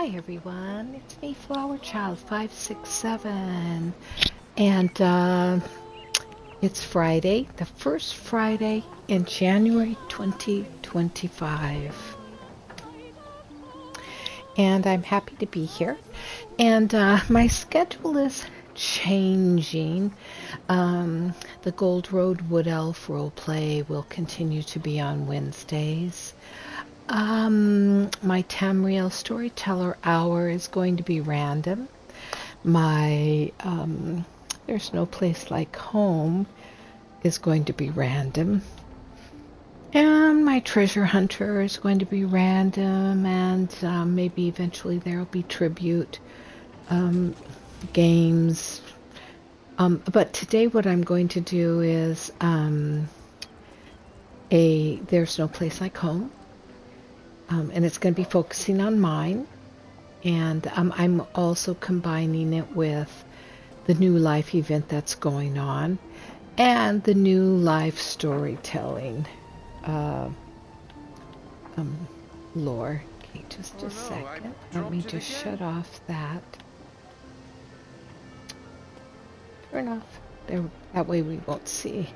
Hi everyone, it's me, Flower Child 567, and it's Friday, the first Friday in January 2025, and I'm happy to be here. And my schedule is changing. The Gold Road Wood Elf roleplay will continue to be on Wednesdays. My Tamriel Storyteller hour is going to be random. My There's No Place Like Home is going to be random. And my Treasure Hunter is going to be random, and maybe eventually there will be tribute games. But today what I'm going to do is There's No Place Like Home. And it's going to be focusing on mine, and I'm also combining it with the New Life event that's going on and the New Life storytelling lore. Okay, just a second. Let me just shut off that. Turn off. There, that way we won't see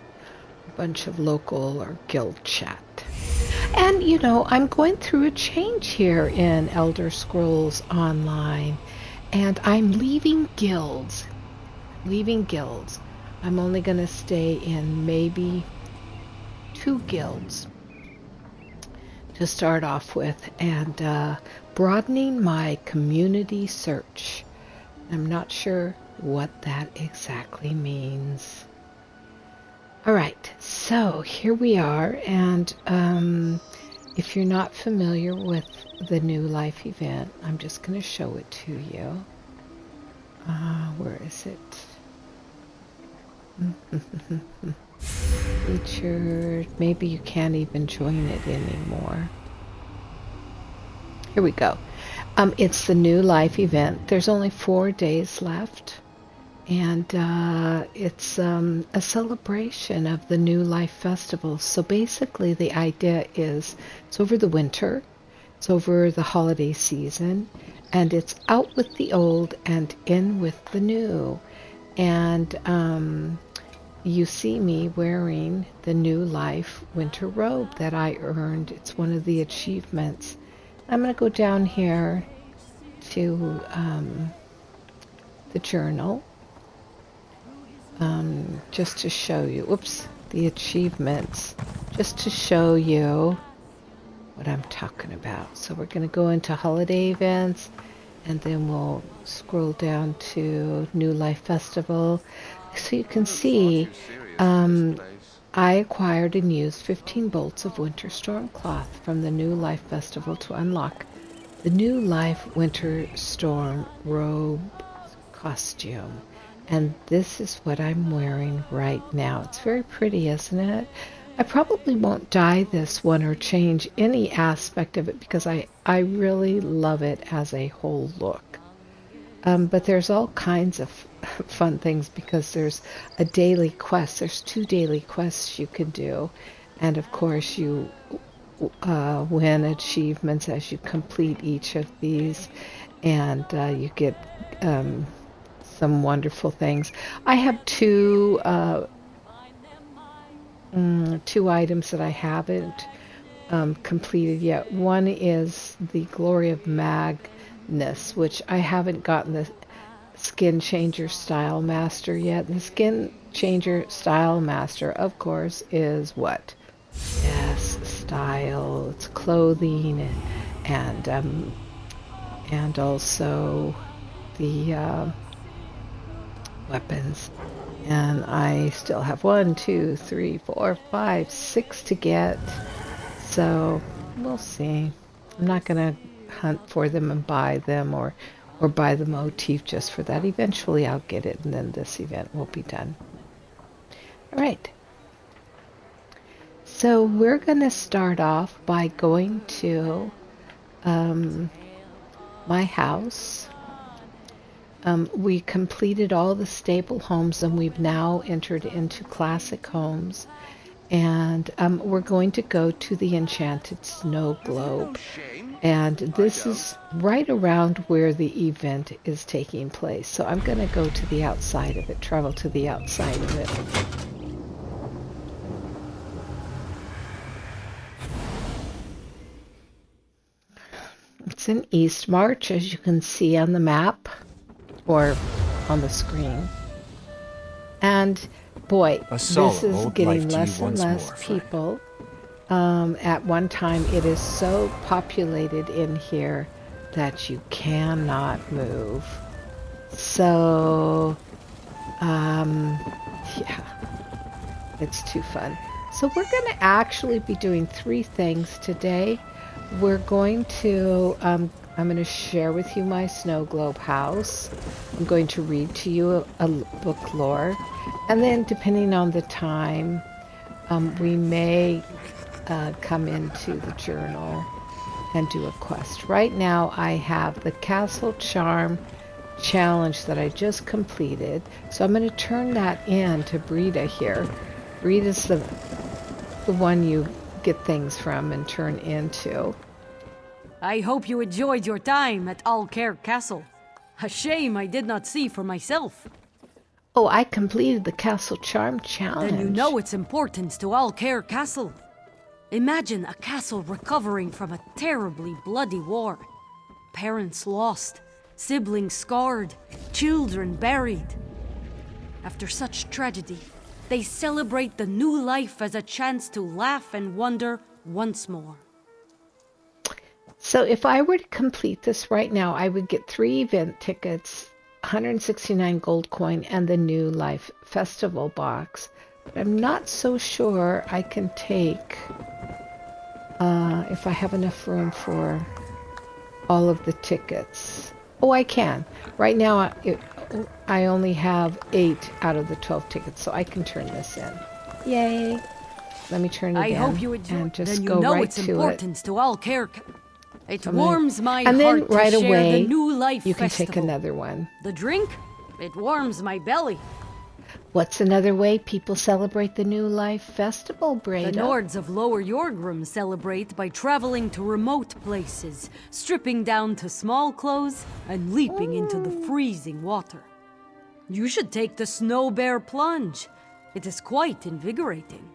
a bunch of local or guild chat. And, you know, I'm going through a change here in Elderscrolls Online, and I'm leaving guilds. I'm only going to stay in maybe 2 guilds to start off with, and broadening my community search. I'm not sure what that exactly means. All right, so here we are, and if you're not familiar with the New Life event, I'm just going to show it to you. Where is it? Featured. Maybe you can't even join it anymore. Here we go. It's the New Life event. There's only 4 days left. And it's a celebration of the New Life Festival. So basically the idea is it's over the winter, it's over the holiday season, and it's out with the old and in with the new. And you see me wearing the New Life winter robe that I earned. It's one of the achievements. I'm going to go down here to the journal. Just to show you, the achievements, just to show you what I'm talking about. So we're going to go into holiday events, and then we'll scroll down to New Life Festival. So you can see, I acquired and used 15 bolts of Winter Storm cloth from the New Life Festival to unlock the New Life Winter Storm robe costume. And this is what I'm wearing right now. It's very pretty, isn't it? I probably won't dye this one or change any aspect of it because I really love it as a whole look. But there's all kinds of fun things because there's a daily quest. There's 2 daily quests you can do. And of course you win achievements as you complete each of these. And you get some wonderful things. I have 2 items that I haven't completed yet. One is the Glory of Magnus, which I haven't gotten the Skin Changer Style Master yet. The Skin Changer Style Master, of course, is what? Yes, style. It's clothing and also the weapons. And I still have 1, 2, 3, 4, 5, 6 to get. So we'll see. I'm not going to hunt for them and buy them or buy the motif just for that. Eventually I'll get it, and then this event will be done. All right. So we're going to start off by going to my house. We completed all the stable homes, and we've now entered into classic homes. And we're going to go to the Enchanted Snow Globe. And this is right around where the event is taking place. So I'm going to go to the outside of it, travel to the outside of it. It's in Eastmarch, as you can see on the map or on the screen. And boy, this is getting less and less people. At one time, it is so populated in here that you cannot move. So, yeah, it's too fun. So we're going to actually be doing 3 things today. We're going to, I'm going to share with you my snow globe house. I'm going to read to you a book lore. And then depending on the time, we may come into the journal and do a quest. Right now I have the Castle Charm challenge that I just completed. So I'm going to turn that in to Brita here. Brita's the one you get things from and turn into. I hope you enjoyed your time at Alcaire Castle. A shame I did not see for myself. Oh, I completed the Castle Charm challenge. Then you know its importance to Alcaire Castle. Imagine a castle recovering from a terribly bloody war. Parents lost, siblings scarred, children buried. After such tragedy, they celebrate the new life as a chance to laugh and wonder once more. So if I were to complete this right now, I would get 3 event tickets, 169 gold coin, and the New Life Festival box. But I'm not so sure I can take, if I have enough room for all of the tickets. Oh, I can. Right now, I only have 8 out of the 12 tickets, so I can turn this in. Yay! Let me turn it in. I hope you enjoy. And just then go you know right its to importance it. to Alcaire. It warms my and then heart right to share away, the New Life you can Festival. take another one. The drink? It warms my belly. What's another way people celebrate the New Life Festival, Breda? The Nords of Lower Yorgrim celebrate by traveling to remote places, stripping down to small clothes, and leaping into the freezing water. You should take the Snow Bear Plunge. It is quite invigorating.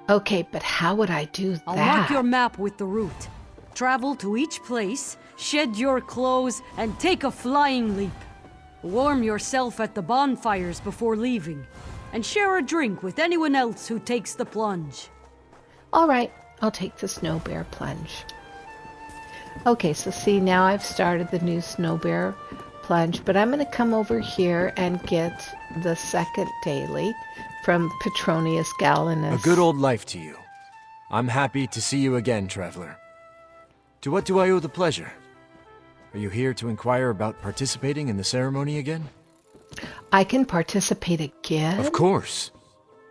Okay, but how would I do that? I'll mark your map with the route. Travel to each place, shed your clothes, and take a flying leap. Warm yourself at the bonfires before leaving, and share a drink with anyone else who takes the plunge. All right, I'll take the Snow Bear Plunge. Okay, so see, now I've started the new Snow Bear Plunge, but I'm going to come over here and get the second daily from Petronius Gallinus. A good old life to you. I'm happy to see you again, traveler. To what do I owe the pleasure? Are you here to inquire about participating in the ceremony again? I can participate again? Of course.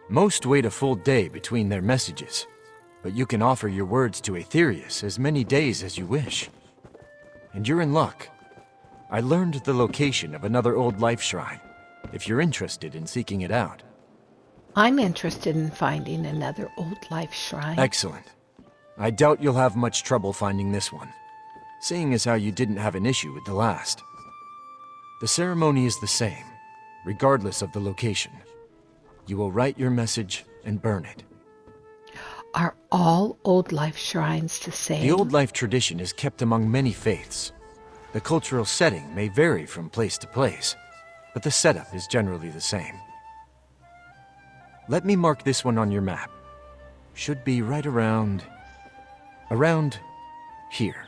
Most wait a full day between their messages, but you can offer your words to Aetherius as many days as you wish. And you're in luck. I learned the location of another old life shrine, if you're interested in seeking it out. I'm interested in finding another old life shrine. Excellent. I doubt you'll have much trouble finding this one, seeing as how you didn't have an issue with the last. The ceremony is the same, regardless of the location. You will write your message and burn it. Are all old life shrines the same? The old life tradition is kept among many faiths. The cultural setting may vary from place to place, but the setup is generally the same. Let me mark this one on your map. Should be right around here.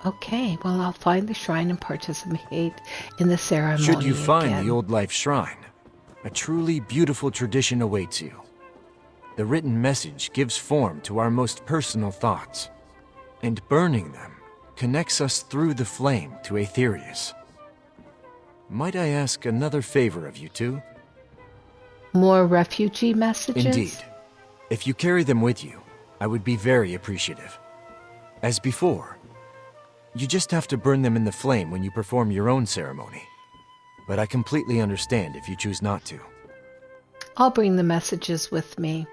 Okay, well, I'll find the shrine and participate in the ceremony. Should you find again. the old life shrine, a truly beautiful tradition awaits you. The written message gives form to our most personal thoughts, and burning them connects us through the flame to Aetherius. Might I ask another favor of you two? More refugee messages? Indeed. If you carry them with you, I would be very appreciative. As before, you just have to burn them in the flame when you perform your own ceremony. But I completely understand if you choose not to. I'll bring the messages with me.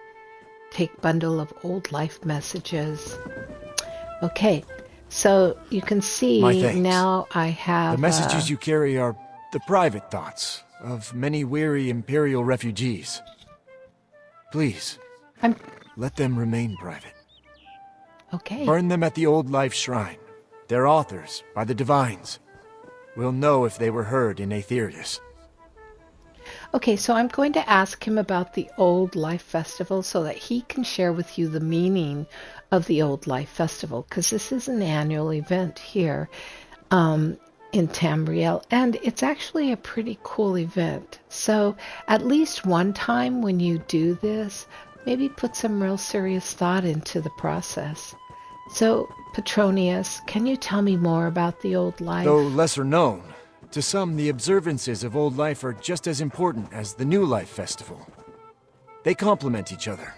Take bundle of old life messages. Okay, so you can My see thanks. now I have... The messages you carry are the private thoughts of many weary Imperial refugees. Please, I'm... let them remain private. Okay. Burn them at the Old Life Shrine. Their authors, by the Divines, will know if they were heard in Aetherius. Okay, so I'm going to ask him about the Old Life Festival so that he can share with you the meaning of the Old Life Festival, because this is an annual event here in Tamriel, and it's actually a pretty cool event. So at least one time when you do this, maybe put some real serious thought into the process. So, Petronius, can you tell me more about the Old Life? Though lesser known, to some the observances of Old Life are just as important as the New Life Festival. They complement each other,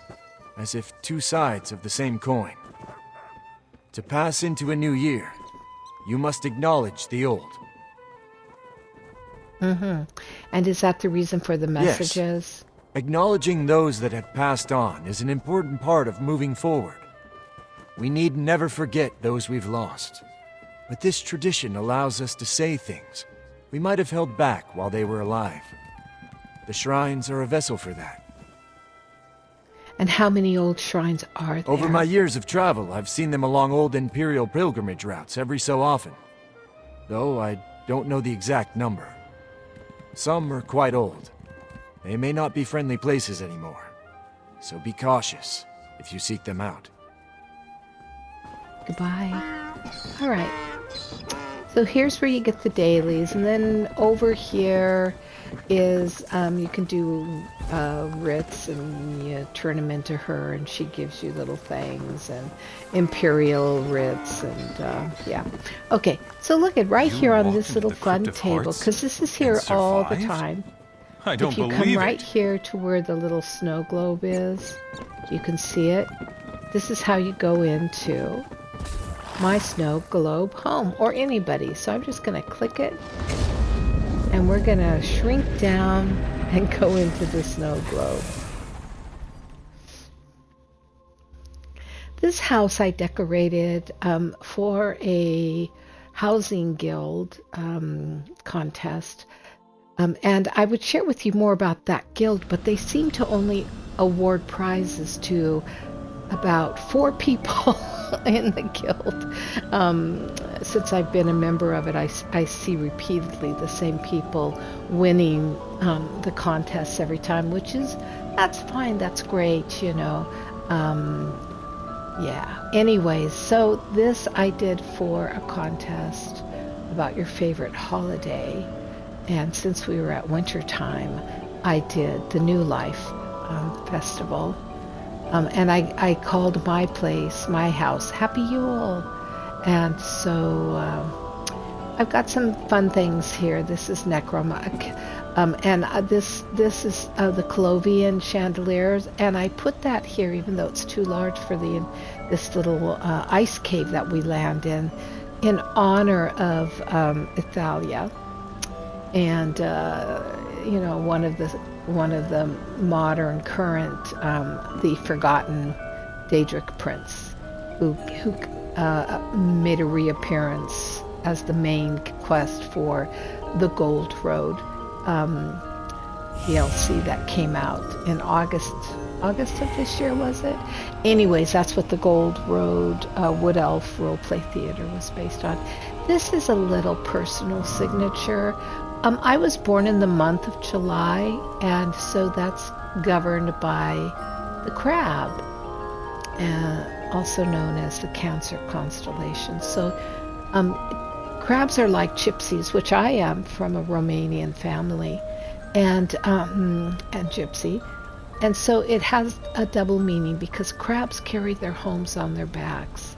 as if two sides of the same coin. To pass into a new year, you must acknowledge the old. Mm-hmm. And is that the reason for the messages? Yes. Acknowledging those that have passed on is an important part of moving forward. We need never forget those we've lost. But this tradition allows us to say things we might have held back while they were alive. The shrines are a vessel for that. And how many old shrines are there? Over my years of travel, I've seen them along old Imperial pilgrimage routes every so often. Though I don't know the exact number. Some are quite old. They may not be friendly places anymore. So be cautious if you seek them out. Goodbye. All right. So here's where you get the dailies, and then over here is you can do writs, and you turn them into her, and she gives you little things, and imperial writs, and yeah. Okay, so look at right here on this little fun table, because this is here all the time. I don't if you believe come right it. here to where the little snow globe is, you can see it. This is how you go into my snow globe home, or anybody. So I'm just going to click it, and we're going to shrink down and go into the snow globe. This house I decorated for a housing guild contest. And I would share with you more about that guild, but they seem to only award prizes to about 4 people in the guild. Since I've been a member of it, I see repeatedly the same people winning the contests every time, that's fine, that's great, you know. Yeah. Anyways, so this I did for a contest about your favorite holiday. And since we were at winter time, I did the New Life festival. And I called my place, my house, Happy Yule. And so I've got some fun things here. This is Necromac. And this is the Colovian chandeliers. And I put that here, even though it's too large for this little ice cave that we land in honor of Ithalia. And you know, one of the modern current the forgotten Daedric prince who made a reappearance as the main quest for the Gold Road DLC that came out in August of this year, was it? Anyways, that's what the Gold Road Wood Elf Roleplay Theater was based on. This is a little personal signature. I was born in the month of July, and so that's governed by the crab, also known as the Cancer constellation. So crabs are like gypsies, which I am from a Romanian family, and gypsy. And so it has a double meaning because crabs carry their homes on their backs.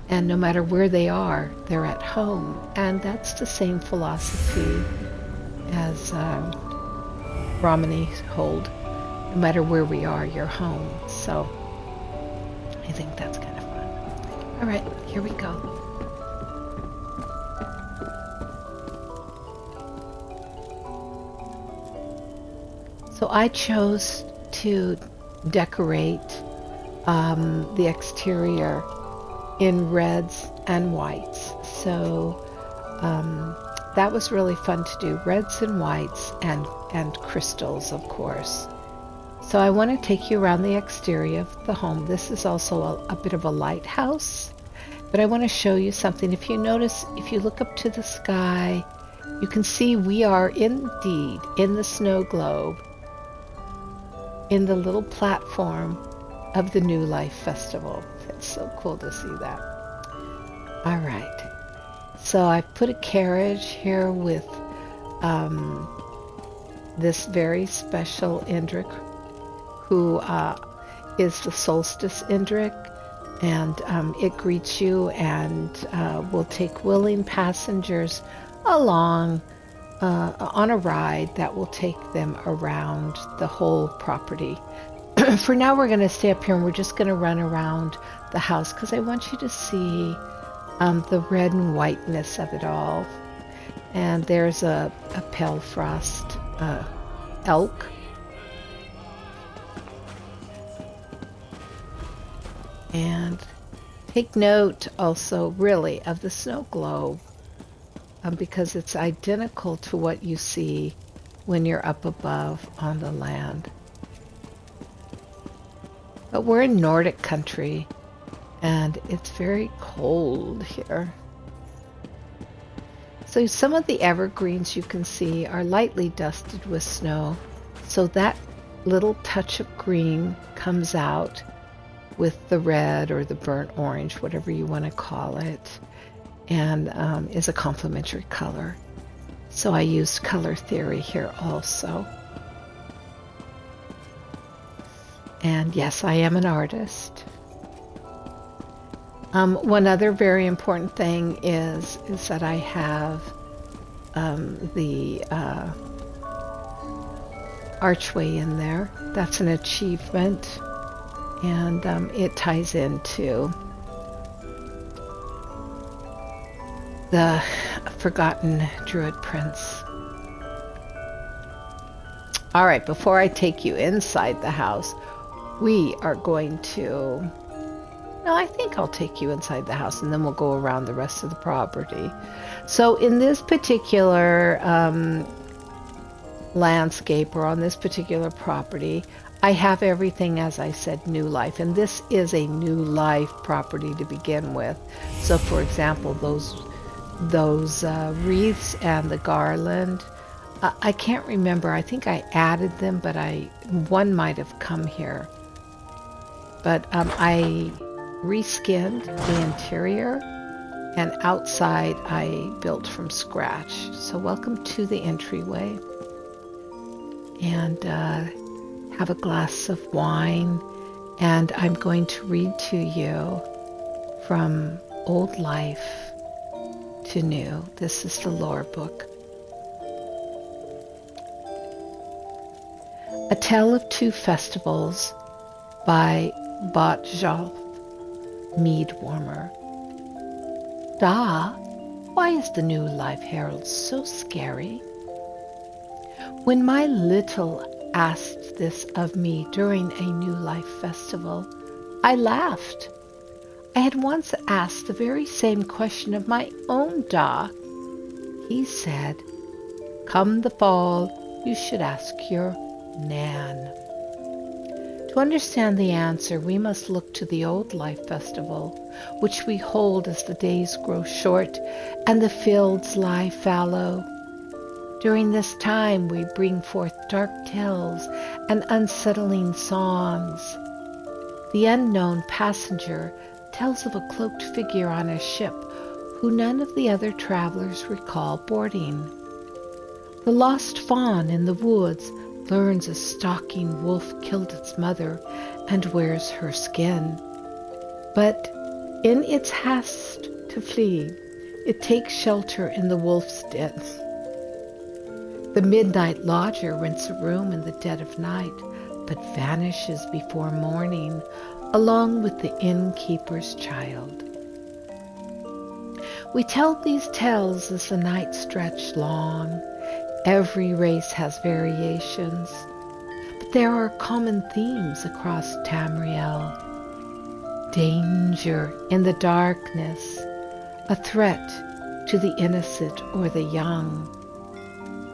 And no matter where they are, they're at home. And that's the same philosophy as Romani hold. No matter where we are, you're home. So I think that's kind of fun. All right, here we go. So I chose to decorate the exterior in reds and whites. So that was really fun to do. Reds and whites and crystals, of course. So I want to take you around the exterior of the home. This is also a bit of a lighthouse, but I want to show you something. If you notice, if you look up to the sky, you can see we are indeed in the snow globe, in the little platform of the New Life Festival. It's so cool to see that. All right. So I put a carriage here with this very special Indrik, who is the solstice Indrik, and it greets you and will take willing passengers along on a ride that will take them around the whole property. For now, we're going to stay up here and we're just going to run around the house because I want you to see the red and whiteness of it all. And there's a pale frost elk. And take note also really of the snow globe because it's identical to what you see when you're up above on the land. But we're in Nordic country and it's very cold here. So some of the evergreens you can see are lightly dusted with snow. So that little touch of green comes out with the red or the burnt orange, whatever you want to call it, and is a complementary color. So I used color theory here also. And yes, I am an artist. One other very important thing is that I have the archway in there. That's an achievement, and it ties into the Forgotten Druid Prince. All right, before I take you inside the house, we are going to... No, I think I'll take you inside the house and then we'll go around the rest of the property. So in this particular landscape or on this particular property, I have everything, as I said, New Life. And this is a New Life property to begin with. So for example, those wreaths and the garland, I can't remember. I think I added them, but one might have come here. But I reskinned the interior, and outside I built from scratch. So welcome to the entryway, and have a glass of wine, and I'm going to read to you from Old Life to New. This is the lore book. A Tale of Two Festivals by Botjolf Mead Warmer. Da, why is the New Life Herald so scary? When my little asked this of me during a New Life festival, I laughed. I had once asked the very same question of my own Da. He said, "Come the fall, you should ask your Nan." To understand the answer, we must look to the Old Life Festival, which we hold as the days grow short and the fields lie fallow. During this time, we bring forth dark tales and unsettling songs. The unknown passenger tells of a cloaked figure on a ship who none of the other travelers recall boarding. The lost fawn in the woods learns a stalking wolf killed its mother and wears her skin. But in its haste to flee, it takes shelter in the wolf's den. The midnight lodger rents a room in the dead of night, but vanishes before morning, along with the innkeeper's child. We tell these tales as the night stretched long. Every race has variations. there are common themes across Tamriel. Danger in the darkness, a threat to the innocent or the young,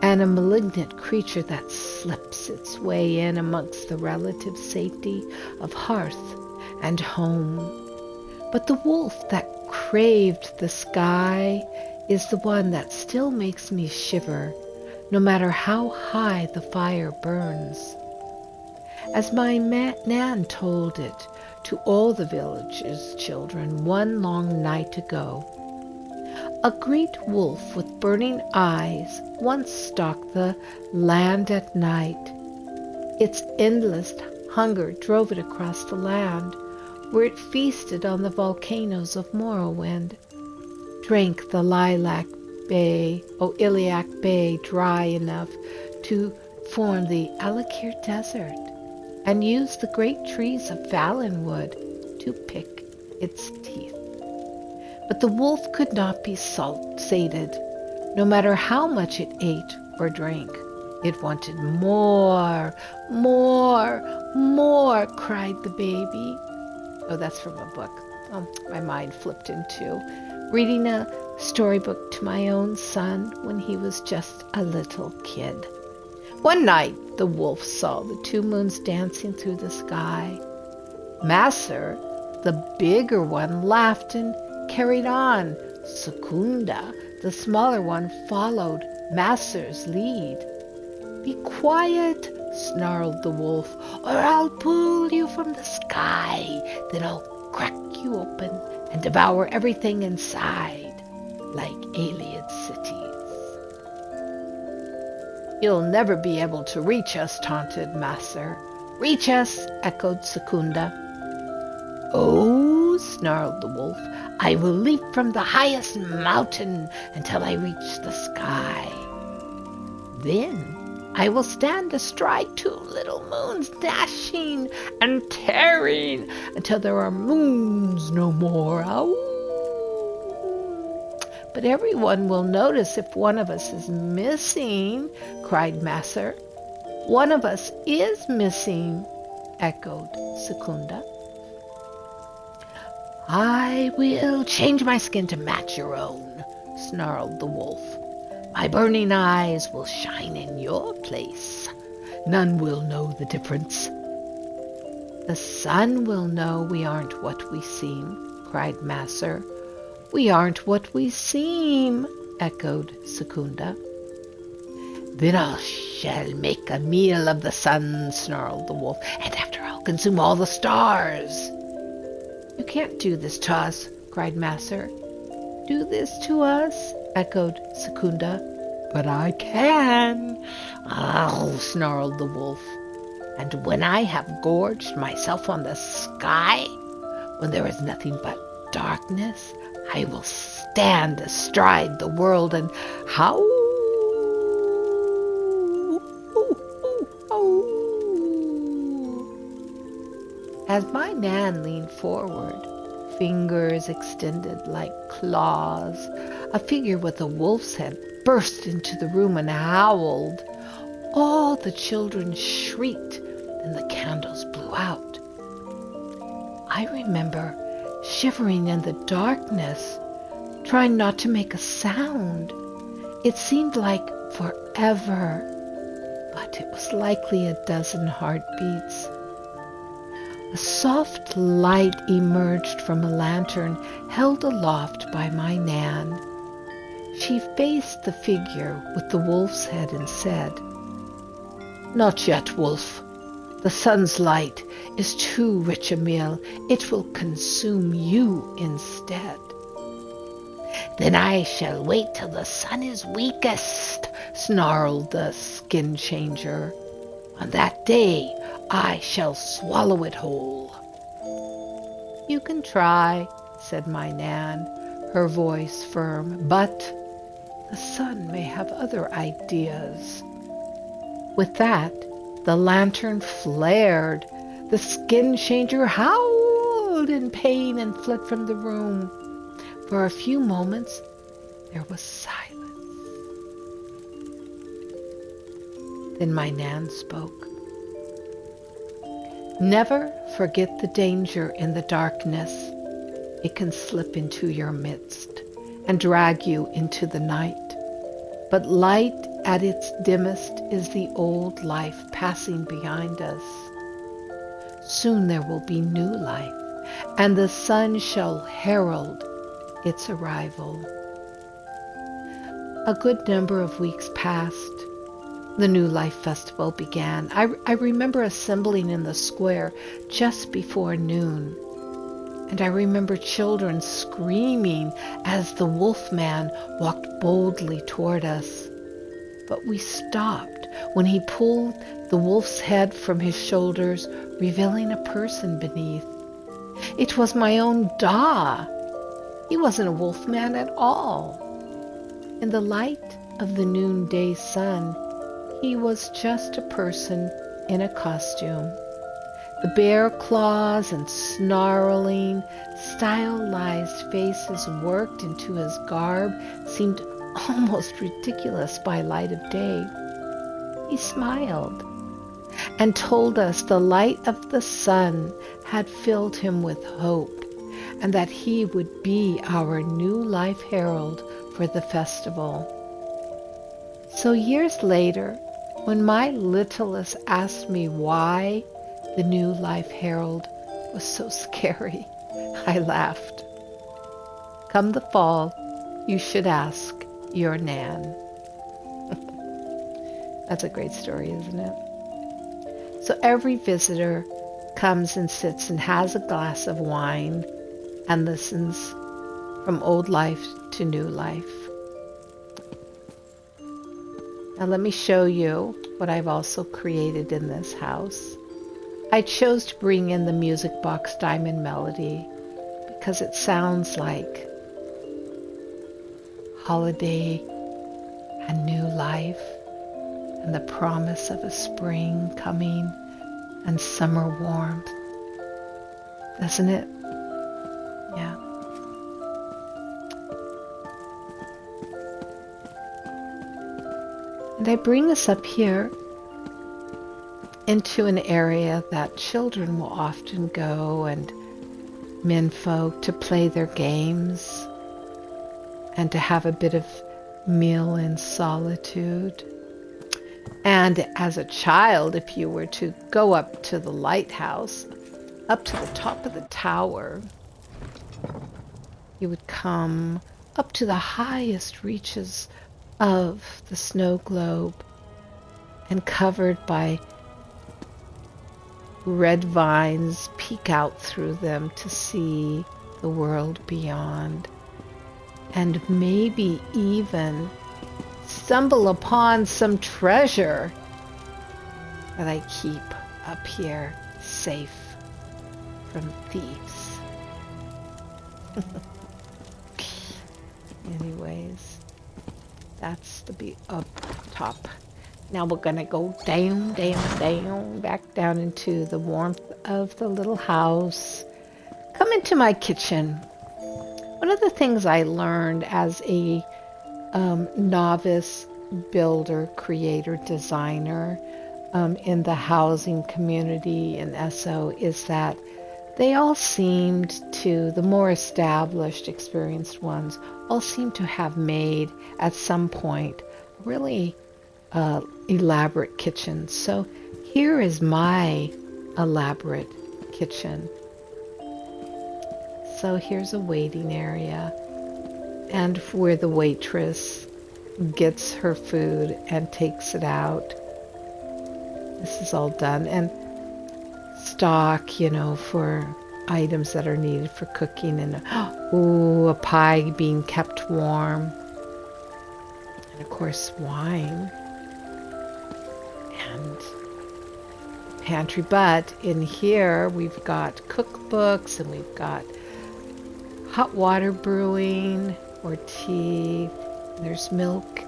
and a malignant creature that slips its way in amongst the relative safety of hearth and home. But the wolf that craved the sky is the one that still makes me shiver, no matter how high the fire burns. As my Nan told it to all the village's children one long night ago, a great wolf with burning eyes once stalked the land at night. Its endless hunger drove it across the land, where it feasted on the volcanoes of Morrowind, drank the Iliac Bay dry enough to form the Alakir Desert, and used the great trees of Valenwood to pick its teeth. But the wolf could not be sated, no matter how much it ate or drank. It wanted more, cried the baby. Oh, that's from a book. Oh, my mind flipped into reading a storybook to my own son when he was just a little kid. One night, the wolf saw the two moons dancing through the sky. Maser, the bigger one, laughed and carried on. Secunda, the smaller one, followed Maser's lead. "Be quiet," snarled the wolf, "or I'll pull you from the sky. Then I'll crack you open and devour everything inside, like alien cities." "You'll never be able to reach us," taunted Maser. "Reach us," echoed Secunda. "Oh," snarled the wolf, "I will leap from the highest mountain until I reach the sky. Then I will stand astride two little moons, dashing and tearing until there are moons no more. Ow! But everyone will notice if one of us is missing," cried Maser. "One of us is missing," echoed Secunda. "I will change my skin to match your own," snarled the wolf. "My burning eyes will shine in your place. None will know the difference." "The sun will know we aren't what we seem," cried Maser. "We aren't what we seem," echoed Secunda. "Then I shall make a meal of the sun," snarled the wolf, "and after I'll consume all the stars." "You can't do this to us," cried Maser. "Do this to us?" echoed Secunda. "But I can." "Oh," snarled the wolf. "And when I have gorged myself on the sky, when there is nothing but darkness, I will stand astride the world and howl." As my Nan leaned forward, fingers extended like claws, a figure with a wolf's head burst into the room and howled. All the children shrieked, and the candles blew out. I remember shivering in the darkness, trying not to make a sound. It seemed like forever, but it was likely a dozen heartbeats. A soft light emerged from a lantern held aloft by my Nan. She faced the figure with the wolf's head and said, "Not yet, wolf. The sun's light is too rich a meal. It will consume you instead." "Then I shall wait till the sun is weakest," snarled the skin changer. "On that day, I shall swallow it whole." "You can try," said my Nan, her voice firm, "but the sun may have other ideas." With that, the lantern flared. The skin changer howled in pain and fled from the room. For a few moments, there was silence. Then my Nan spoke. Never forget the danger in the darkness. It can slip into your midst and drag you into the night. But light at its dimmest is the old life passing behind us. Soon there will be new life, and the sun shall herald its arrival. A good number of weeks passed. The New Life Festival began. I remember assembling in the square just before noon. And I remember children screaming as the wolfman walked boldly toward us. But we stopped when he pulled the wolf's head from his shoulders, revealing a person beneath. It was my own Da. He wasn't a wolfman at all. In the light of the noonday sun, he was just a person in a costume. The bear claws and snarling, stylized faces worked into his garb seemed almost ridiculous by light of day. He smiled and told us the light of the sun had filled him with hope and that he would be our new life herald for the festival. So years later, when my littlest asked me why the new life herald was so scary, I laughed. Come the fall, you should ask your Nan. That's a great story, isn't it? So every visitor comes and sits and has a glass of wine and listens from old life to new life. Now let me show you what I've also created in this house. I chose to bring in the music box Diamond Melody because it sounds like holiday and new life and the promise of a spring coming and summer warmth. Doesn't it? Yeah. And I bring us up here into an area that children will often go and menfolk to play their games and to have a bit of meal in solitude. And as a child, if you were to go up to the lighthouse, up to the top of the tower, you would come up to the highest reaches of the snow globe and covered by red vines peek out through them to see the world beyond, and maybe even stumble upon some treasure that I keep up here safe from thieves. Anyways, that's the be up top. Now we're gonna go down, back down into the warmth of the little house. Come into my kitchen. One of the things I learned as a novice builder, creator, designer in the housing community in Esso is that they all seemed to, the more established, experienced ones, all seemed to have made at some point really elaborate kitchens. So here is my elaborate kitchen. So here's a waiting area, and where the waitress gets her food and takes it out. This is all done. And stock, for items that are needed for cooking, and a pie being kept warm. And of course, wine. And pantry. But in here, we've got cookbooks, and we've got hot water brewing or tea. There's milk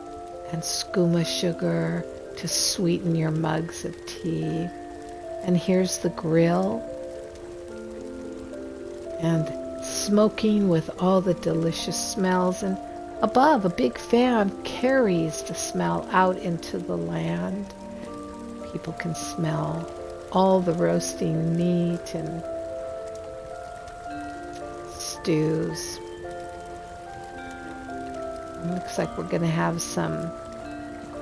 and skooma sugar to sweeten your mugs of tea. And here's the grill. And smoking with all the delicious smells. And above, a big fan carries the smell out into the land. People can smell all the roasting meat and stews. Looks like we're gonna have some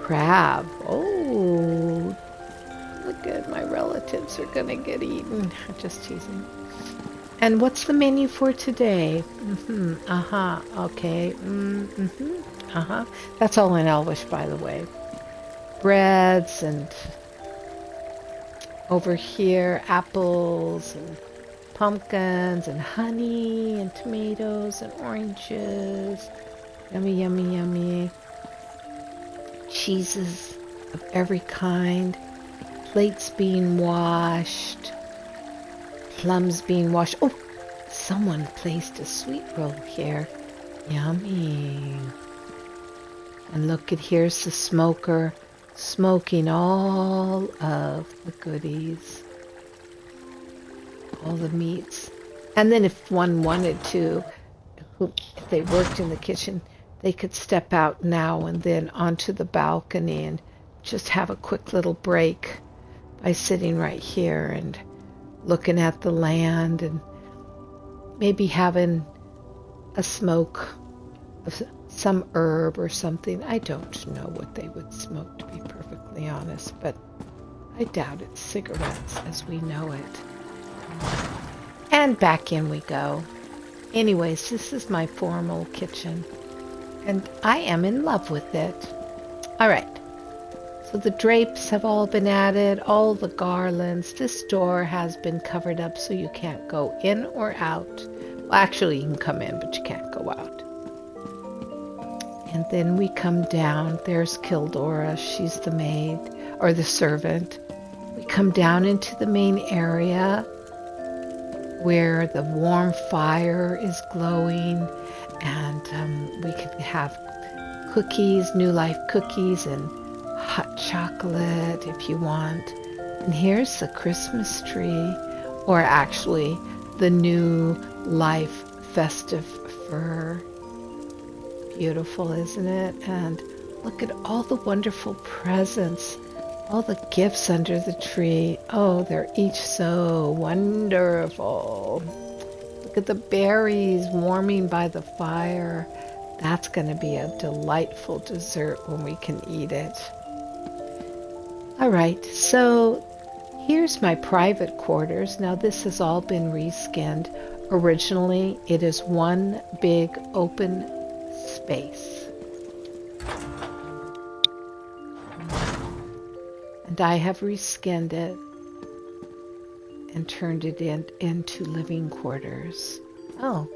crab. Oh, look at my relatives are gonna get eaten. Just teasing. And what's the menu for today? Okay. That's all in Elvish, by the way. Breads, and over here apples and pumpkins and honey and tomatoes and oranges. Yummy, yummy, yummy. Cheeses of every kind. Plates being washed. Plums being washed. Oh, someone placed a sweet roll here. Yummy. And look at, here's the smoker smoking all of the goodies. All the meats. And then if one wanted to, if they worked in the kitchen, they could step out now and then onto the balcony and just have a quick little break by sitting right here and looking at the land and maybe having a smoke of some herb or something. I don't know what they would smoke, to be perfectly honest, but I doubt it's cigarettes as we know it. And back in we go. Anyways, this is my formal kitchen, and I am in love with it. All right. So the drapes have all been added, all the garlands. This door has been covered up so you can't go in or out. Well, actually, you can come in, but you can't go out. And then we come down. There's Kildora. She's the maid, or the servant. We come down into the main area where the warm fire is glowing, and we can have cookies, New Life cookies, and hot chocolate if you want. And here's the Christmas tree, or actually the New Life festive fir. Beautiful, isn't it? And look at all the wonderful presents, all the gifts under the tree. Oh, they're each so wonderful. Look at the berries warming by the fire. That's going to be a delightful dessert when we can eat it. All right, so here's my private quarters. Now this has all been reskinned. Originally, it is one big open space. And I have reskinned it and turned it into living quarters. Oh,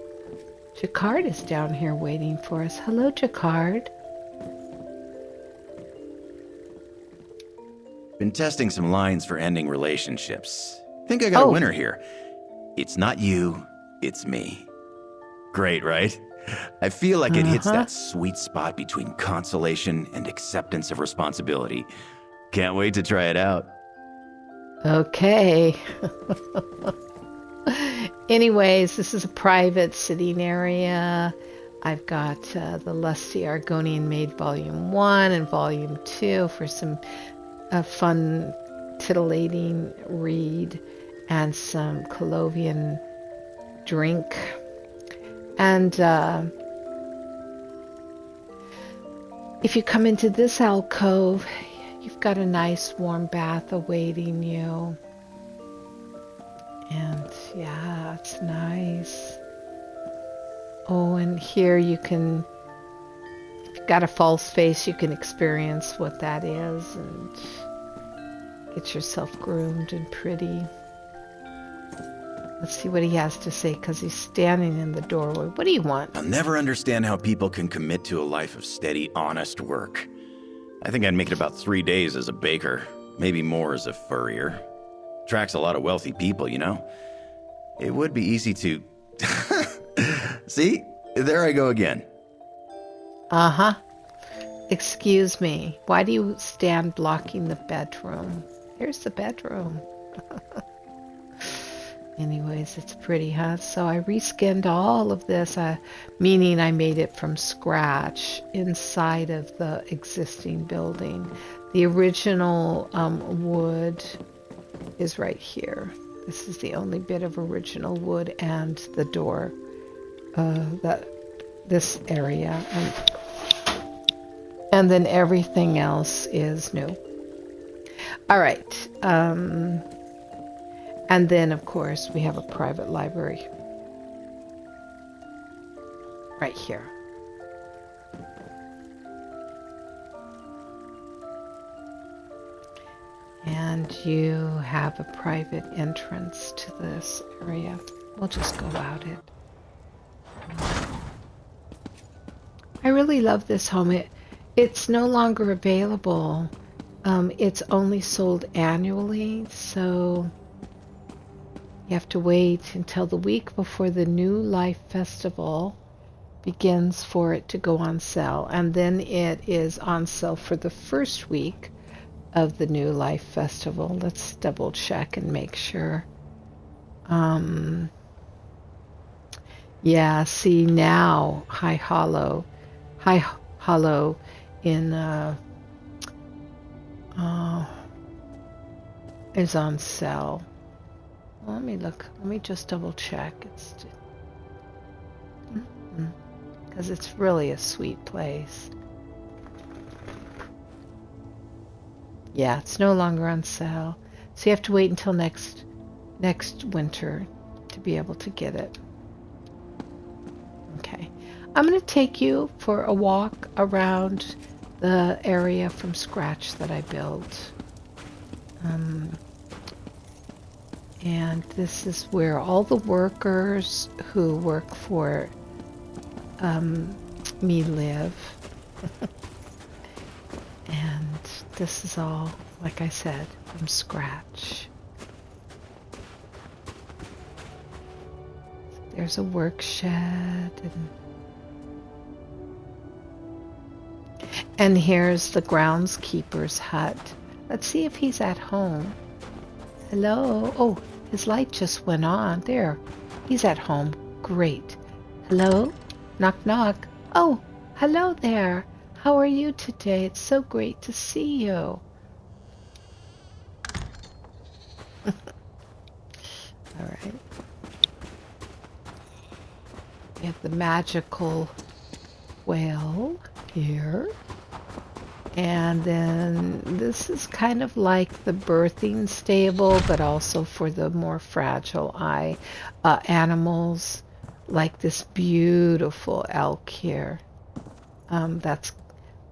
Jacquard is down here waiting for us. Hello, Jacquard. Been testing some lines for ending relationships. Think I got a winner here. It's not you, it's me. Great, right? I feel like it hits that sweet spot between consolation and acceptance of responsibility. Can't wait to try it out. Okay. Anyways, this is a private sitting area. I've got the Lusty Argonian Maid Volume 1 and Volume 2 for some fun, titillating read and some Colovian drink. And if you come into this alcove, you've got a nice warm bath awaiting you. And yeah, it's nice. Oh, and here you can, if you've got a false face, you can experience what that is and get yourself groomed and pretty. Let's see what he has to say, because he's standing in the doorway. What do you want? I'll never understand how people can commit to a life of steady, honest work. I think I'd make it about 3 days as a baker, maybe more as a furrier. Attracts a lot of wealthy people, you know? It would be easy to... See? There I go again. Uh-huh. Excuse me. Why do you stand blocking the bedroom? Here's the bedroom. Anyways, it's pretty, huh? So I reskinned all of this, meaning I made it from scratch inside of the existing building. The original wood is right here. This is the only bit of original wood and the door. This area. And then everything else is new. All right. And then, of course, we have a private library. Right here. And you have a private entrance to this area. We'll just go out it. I really love this home. It's no longer available. It's only sold annually, so you have to wait until the week before the New Life Festival begins for it to go on sale. And then it is on sale for the first week of the New Life Festival. Let's double check and make sure. Yeah, see now High Hollow in is on sale. Let me look. Let me just double check. It's because it's really a sweet place. Yeah, it's no longer on sale. So you have to wait until next winter to be able to get it. Okay. I'm going to take you for a walk around the area from scratch that I built. And this is where all the workers who work for me live. And this is all, like I said, from scratch. There's a work shed, and here's the groundskeeper's hut. Let's see if he's at home. Hello? Oh, his light just went on. There. He's at home. Great. Hello? Knock, knock. Oh, hello there. How are you today? It's so great to see you. All right. We have the magical well here. And then this is kind of like the birthing stable, but also for the more fragile animals, like this beautiful elk here. That's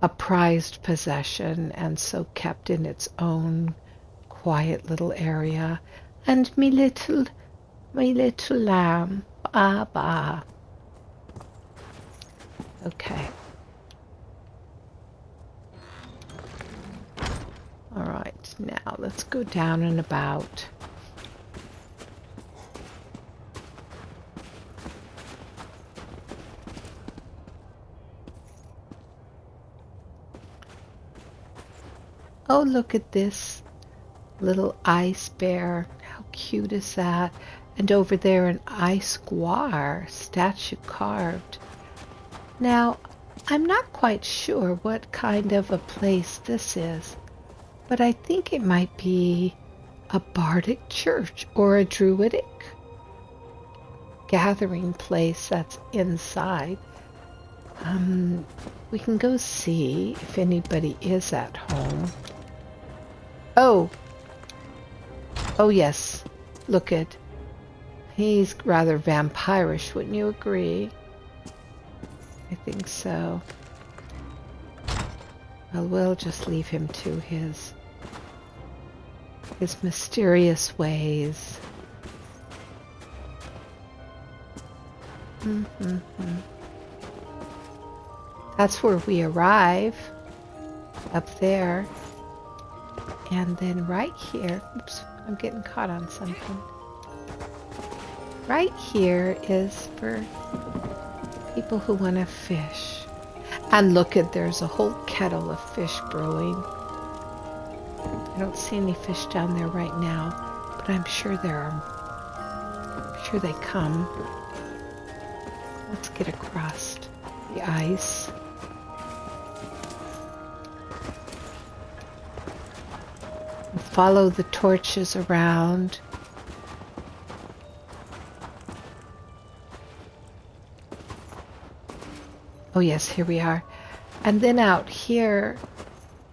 a prized possession and so kept in its own quiet little area. And me little lamb, Baba. Okay. All right, now let's go down and about. Oh, look at this little ice bear. How cute is that? And over there, an ice squar statue carved. Now, I'm not quite sure what kind of a place this is, but I think it might be a bardic church or a druidic gathering place that's inside. We can go see if anybody is at home. Oh yes, look at, he's rather vampirish, wouldn't you agree? I think so. Well, we'll just leave him to his mysterious ways. That's where we arrive, up there. And then right here, oops, I'm getting caught on something. Right here is for people who want to fish. And look at, there's a whole kettle of fish brewing. I don't see any fish down there right now, but I'm sure there are. I'm sure they come. Let's get across the ice. follow the torches around. Oh yes, here we are. And then out here,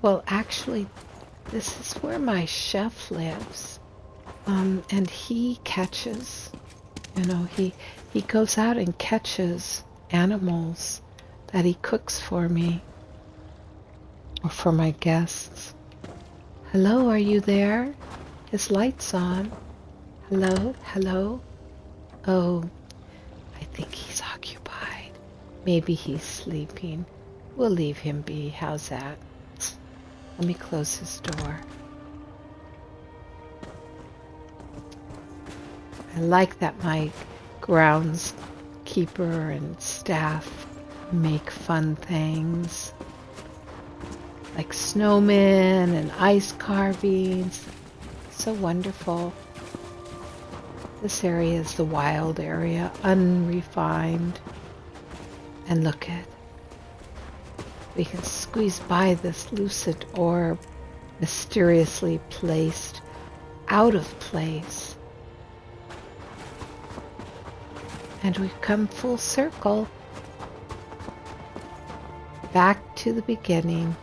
well, actually, this is where my chef lives. And he catches, he goes out and catches animals that he cooks for me or for my guests. Hello, are you there? His light's on. Hello, hello. Oh, I think he's occupied. Maybe he's sleeping. We'll leave him be. How's that? Let me close his door. I like that my groundskeeper and staff make fun things like snowmen and ice carvings. So wonderful. This area is the wild area, unrefined. And look at, we can squeeze by this lucid orb, mysteriously placed out of place. And we've come full circle, back to the beginning,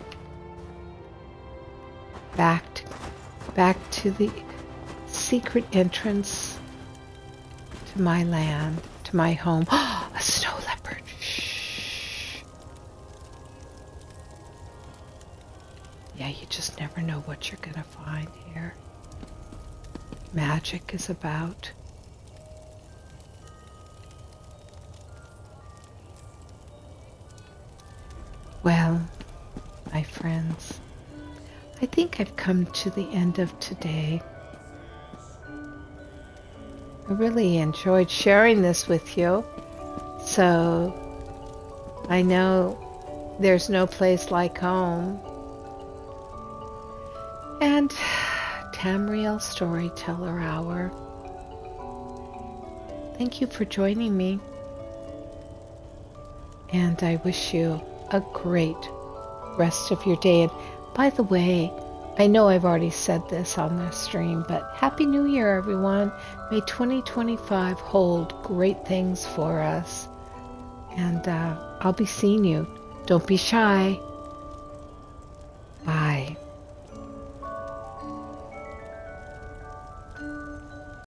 back to the secret entrance to my land, to my home. A snow leopard. Shh. Yeah, you just never know what you're gonna find here. Magic is about. Well, my friends, I think I've come to the end of today. I really enjoyed sharing this with you. So, I know there's no place like home. And Tamriel Storyteller Hour. Thank you for joining me. And I wish you a great rest of your day. And by the way, I know I've already said this on the stream, but Happy New Year, everyone. May 2025 hold great things for us. And I'll be seeing you. Don't be shy.